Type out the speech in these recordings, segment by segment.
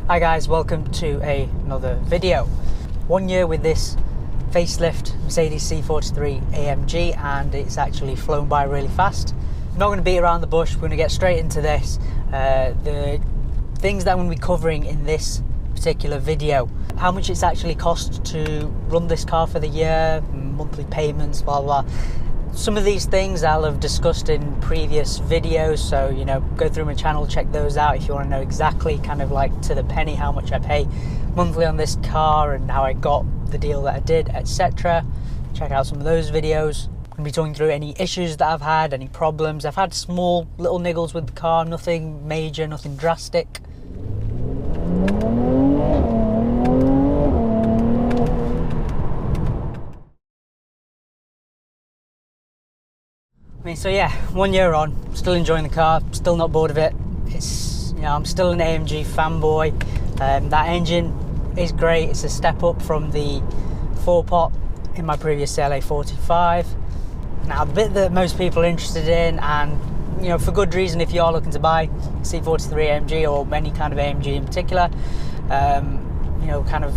Hi guys, welcome to another video. 1 year with this facelift Mercedes C43 AMG, and it's actually flown by really fast. I'm not going to beat around the bush, we're going to get straight into this. The things that I'm going to be covering in this particular video: how much it's actually cost to run this car for the year, monthly payments, blah blah. Some of these things I'll have discussed in previous videos, so go through my channel, check those out if you want to know exactly, kind of like to the penny, how much I pay monthly on this car and how I got the deal that I did, etc. Check out some of those videos. I'm going to be talking through any issues that I've had, any problems. I've had small little niggles with the car, nothing major, nothing drastic. So yeah, 1 year on, still enjoying the car, still not bored of it. It's, I'm still an AMG fanboy. That engine is great. It's a step up from the 4-pot in my previous CLA 45. Now, the bit that most people are interested in, and for good reason, if you are looking to buy C43 AMG or any kind of AMG in particular, kind of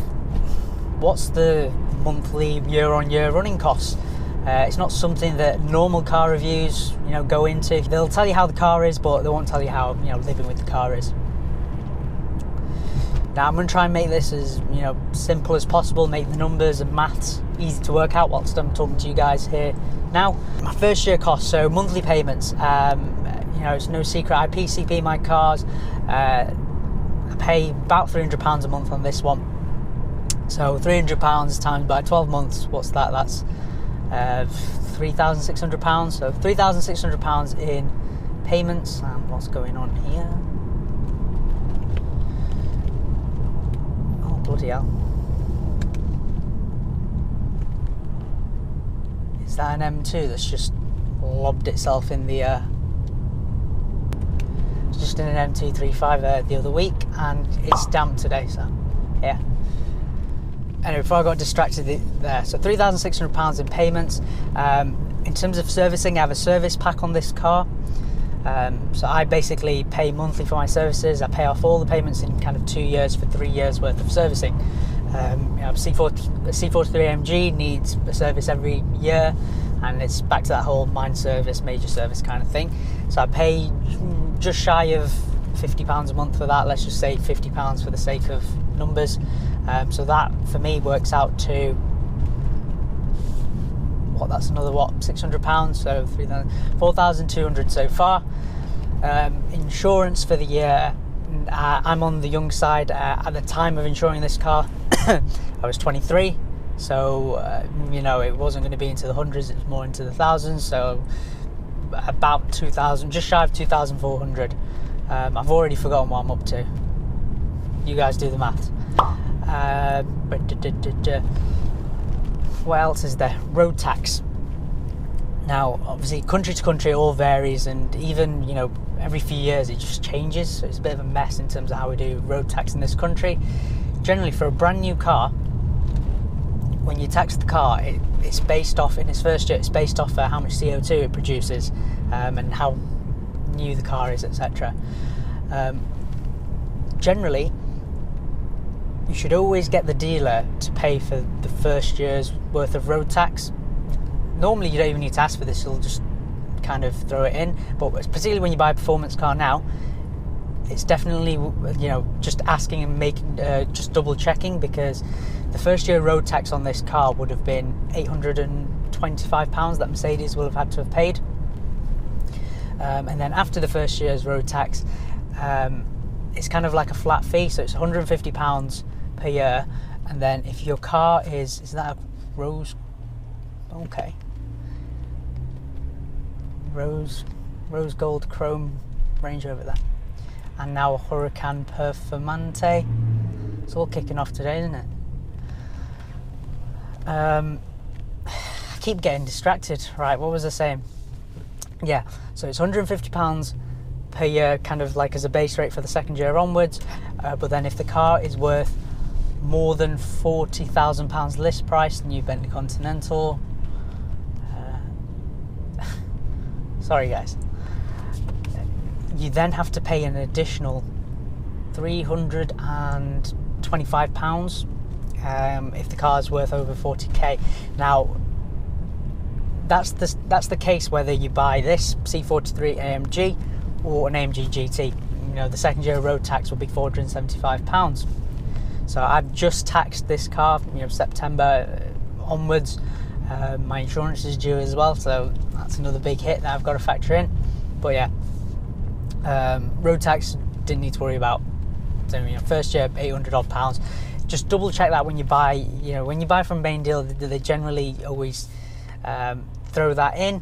what's the monthly year-on-year running costs. It's not something that normal car reviews, go into. They'll tell you how the car is, but they won't tell you how, living with the car is. Now, I'm going to try and make this as, simple as possible, make the numbers and maths easy to work out whilst I'm talking to you guys here now. My first year cost, so monthly payments. It's no secret, I PCP my cars. I pay about £300 a month on this one. So £300 times by 12 months, what's that? That's £3,600, so £3,600 in payments. And what's going on here? Oh bloody hell! Is that an M2 that's just lobbed itself in the? Just in an M235 the other week, and it's damp today, so yeah. Anyway, before I got distracted there, so £3,600 in payments. In terms of servicing, I have a service pack on this car. So I basically pay monthly for my services. I pay off all the payments in kind of 2 years for 3 years worth of servicing. C43 AMG needs a service every year, and it's back to that whole minor service, major service kind of thing. So I pay just shy of £50 a month for that. Let's just say £50 for the sake of numbers. So that for me works out to that's another £600, so 4,200 so far. Insurance for the year, I'm on the young side. At the time of insuring this car I was 23, so it wasn't going to be into the hundreds, it was more into the thousands, so about 2,000, just shy of 2,400. I've already forgotten what I'm up to. You guys do the maths. What else is there? Road tax. Now, obviously, country to country it all varies, and even every few years it just changes. So it's a bit of a mess in terms of how we do road tax in this country. Generally, for a brand new car, when you tax the car, it's based off, in its first year, it's based off how much CO2 it produces, and how new the car is, etc. Generally, you should always get the dealer to pay for the first year's worth of road tax. Normally you don't even need to ask for this, you'll just kind of throw it in, but particularly when you buy a performance car now, it's definitely just asking and making, just double checking, because the first year road tax on this car would have been £825 that Mercedes will have had to have paid, and then after the first year's road tax, it's kind of like a flat fee, so it's £150 per year. And then if your car is that a rose? Okay. Rose gold chrome Range Rover there. And now a Huracan Performante. It's all kicking off today, isn't it? I keep getting distracted. Right, what was I saying? Yeah, so it's £150 per year, kind of like as a base rate for the second year onwards. But then if the car is worth more than £40,000 list price, the new Bentley Continental, sorry guys, you then have to pay an additional £325 if the car is worth over 40k. Now that's the case whether you buy this C43 AMG or an AMG GT. You know, the second year road tax will be £475. So I've just taxed this car, you know, September onwards. My insurance is due as well, so that's another big hit that I've got to factor in. But yeah, road tax didn't need to worry about. So, you know, first year £800 odd. Just double check that when you buy. You know, when you buy from main deal, they generally always throw that in.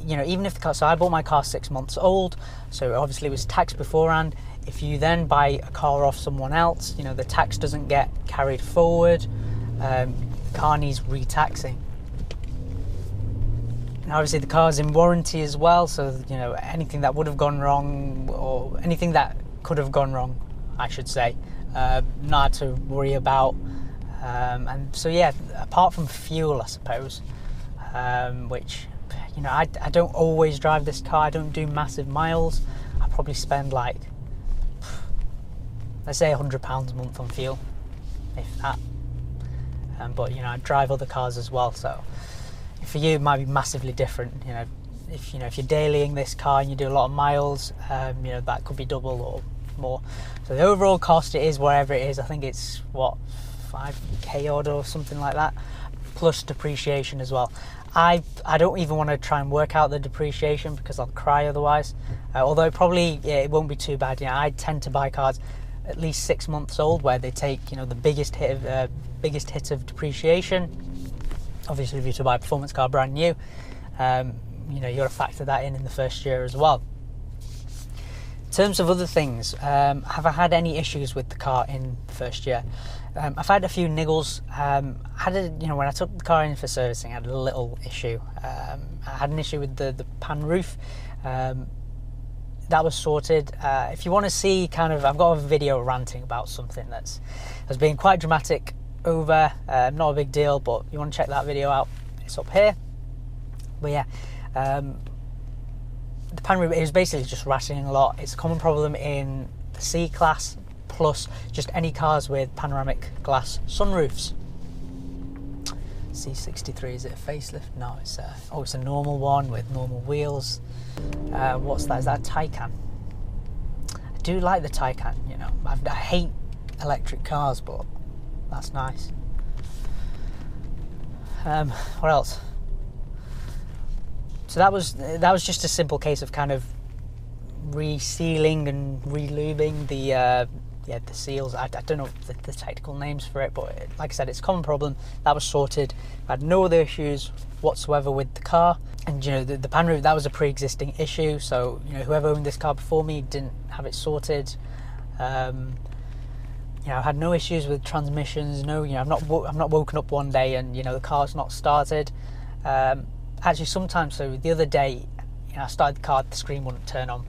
You know, even if the car, so I bought my car 6 months old, so obviously it was taxed beforehand. If you then buy a car off someone else, you know, the tax doesn't get carried forward. The car needs retaxing. Now obviously the car's in warranty as well, so you know, anything that would have gone wrong, or anything that could have gone wrong, I should say, not to worry about. And so yeah, apart from fuel, I suppose, which, you know, I don't always drive this car. I don't do massive miles. I probably spend like, let's say £100 a month on fuel, if that. But you know, I drive other cars as well, so for you it might be massively different. You know, if you're dailying this car and you do a lot of miles, you know, that could be double or more. So the overall cost, it is wherever it is. I think it's what, 5k odd or something like that, plus depreciation as well. I don't even want to try and work out the depreciation because I'll cry otherwise. Although probably, yeah, it won't be too bad. You know, I tend to buy cars at least 6 months old, where they take, you know, the biggest hit of depreciation. Obviously, if you're to buy a performance car brand new, you know, you got to factor that in the first year as well. In terms of other things, have I had any issues with the car in the first year? I've had a few niggles. You know, when I took the car in for servicing, I had a little issue. I had an issue with the pan roof. That was sorted. If you want to see kind of, I've got a video ranting about something has been quite dramatic over, not a big deal, but you want to check that video out, it's up here. But yeah, the pan roof is basically just rattling a lot. It's a common problem in the C class, plus just any cars with panoramic glass sunroofs. C43, is it a facelift? No, it's a normal one with normal wheels. What's that? Is that a Taycan? I do like the Taycan, you know. I hate electric cars, but that's nice. What else? So that was just a simple case of kind of resealing and relubing the seals. I don't know the technical names for it, but like I said, it's a common problem. That was sorted. I had no other issues whatsoever with the car. And you know, the pan roof, that was a pre-existing issue, so you know, whoever owned this car before me didn't have it sorted. You know, I had no issues with transmissions. No, you know, I've not woken up one day and, you know, the car's not started. Actually, sometimes, so the other day, you know, I started the car, the screen wouldn't turn on,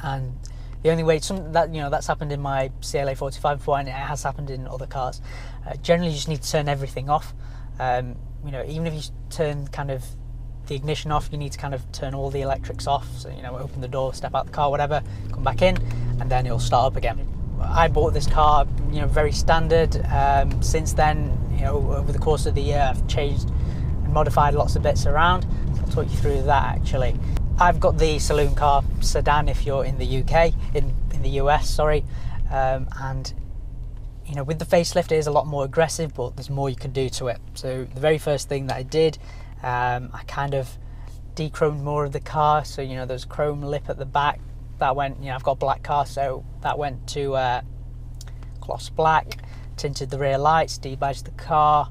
and the only way that's happened in my CLA 45 before, and it has happened in other cars. Generally, you just need to turn everything off. You know, even if you turn kind of the ignition off, you need to kind of turn all the electrics off. So, you know, open the door, step out the car, whatever, come back in, and then it'll start up again. I bought this car, you know, very standard. Since then, you know, over the course of the year, I've changed and modified lots of bits around. So I'll talk you through that actually. I've got the saloon car sedan if you're in the UK, in the US, sorry, and you know, with the facelift it is a lot more aggressive, but there's more you can do to it. So the very first thing that I did, I kind of de-chromed more of the car. So you know, there's chrome lip at the back that went, you know, I've got a black car, so that went to gloss black. Tinted the rear lights, debadged the car.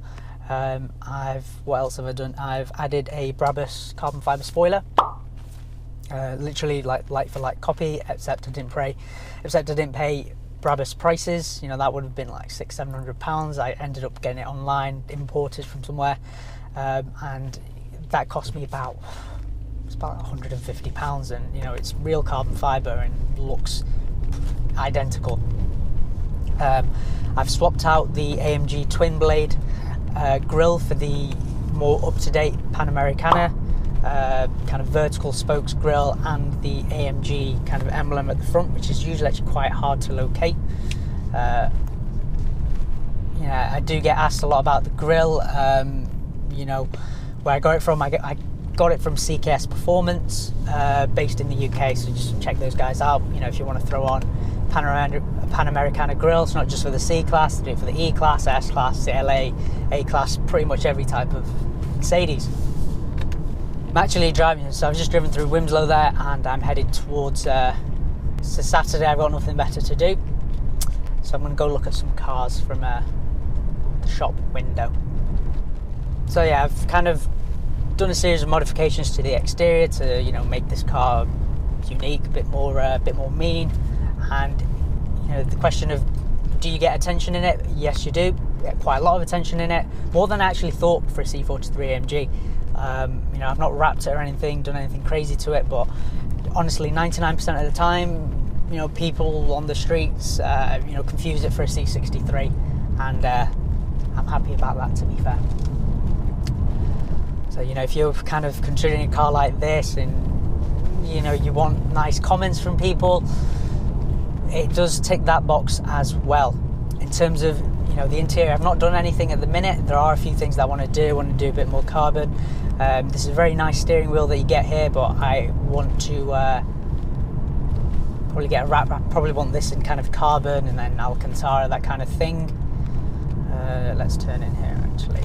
What else have I done? I've added a Brabus carbon fibre spoiler. Literally like for like copy, except I didn't pay Brabus prices. You know, that would have been like £600-700. I ended up getting it online, imported from somewhere, and that cost me about £150. And you know, it's real carbon fibre and looks identical. I've swapped out the AMG twin blade grille for the more up-to-date Panamericana kind of vertical spokes grille and the AMG kind of emblem at the front, which is usually actually quite hard to locate. Yeah, I do get asked a lot about the grille. You know, where I got it from, I got it from CKS Performance, based in the UK, so just check those guys out. You know, if you want to throw on Panamericana grill, it's not just for the C-Class, they do it for the E-Class, S-Class, CLA, A-Class, pretty much every type of Mercedes. I'm actually driving, so I've just driven through Wimslow there, and I'm headed towards, it's a Saturday, I've got nothing better to do, so I'm going to go look at some cars from the shop window. So yeah, I've kind of done a series of modifications to the exterior to, you know, make this car unique, a bit more mean. And you know, the question of, do you get attention in it? Yes, you do. You get quite a lot of attention in it, more than I actually thought for a C43 AMG. You know, I've not wrapped it or anything, done anything crazy to it, but honestly, 99% of the time, you know, people on the streets, you know, confuse it for a C63, and I'm happy about that, to be fair. So, you know, if you're kind of considering a car like this and, you know, you want nice comments from people, it does tick that box as well. In terms of, you know, the interior, I've not done anything at the minute. There are a few things that I want to do. I want to do a bit more carbon. This is a very nice steering wheel that you get here, but I want to probably get a wrap. I probably want this in kind of carbon and then Alcantara, that kind of thing. Let's turn in here actually.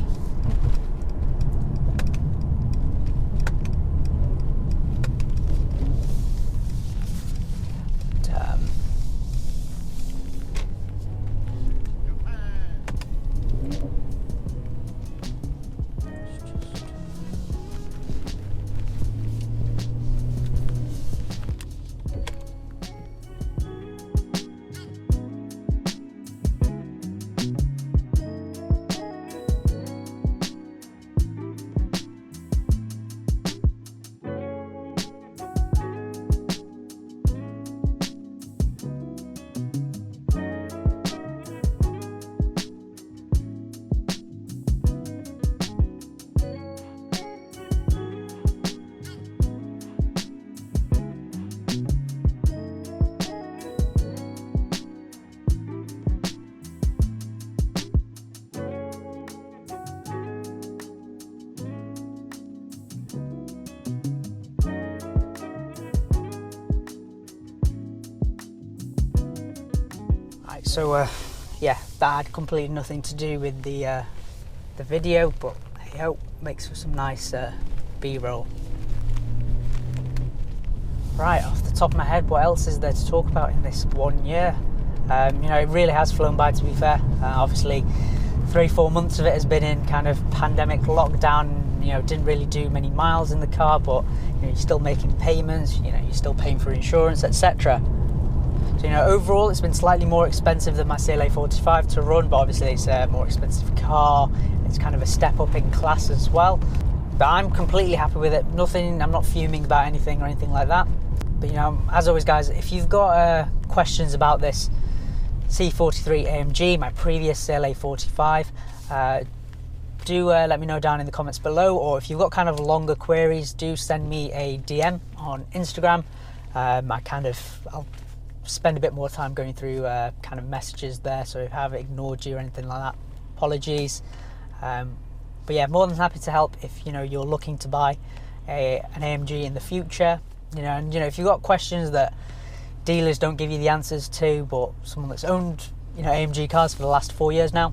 So yeah, that had completely nothing to do with the video, but hey ho, makes for some nice B-roll. Right, off the top of my head, what else is there to talk about in this 1 year? You know, it really has flown by, to be fair. Obviously 3-4 months of it has been in kind of pandemic lockdown. You know, didn't really do many miles in the car, but you know, you're still making payments, you know, you're still paying for insurance, etc. So, you know, overall it's been slightly more expensive than my CLA 45 to run, but obviously it's a more expensive car. It's kind of a step up in class as well. But I'm completely happy with it. Nothing, I'm not fuming about anything or anything like that. But, you know, as always, guys, if you've got questions about this C43 AMG, my previous CLA 45, do let me know down in the comments below, or if you've got kind of longer queries, do send me a DM on Instagram. I'll spend a bit more time going through kind of messages there, so if I have ignored you or anything like that, apologies. But yeah, more than happy to help if, you know, you're looking to buy an AMG in the future. You know, and you know, if you've got questions that dealers don't give you the answers to, but someone that's owned, you know, AMG cars for the last 4 years now,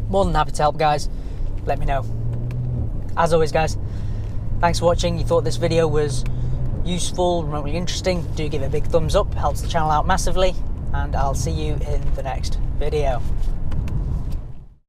more than happy to help, guys. Let me know. As always, guys, thanks for watching. You thought this video was useful, remotely interesting, do give it a big thumbs up, helps the channel out massively, and I'll see you in the next video.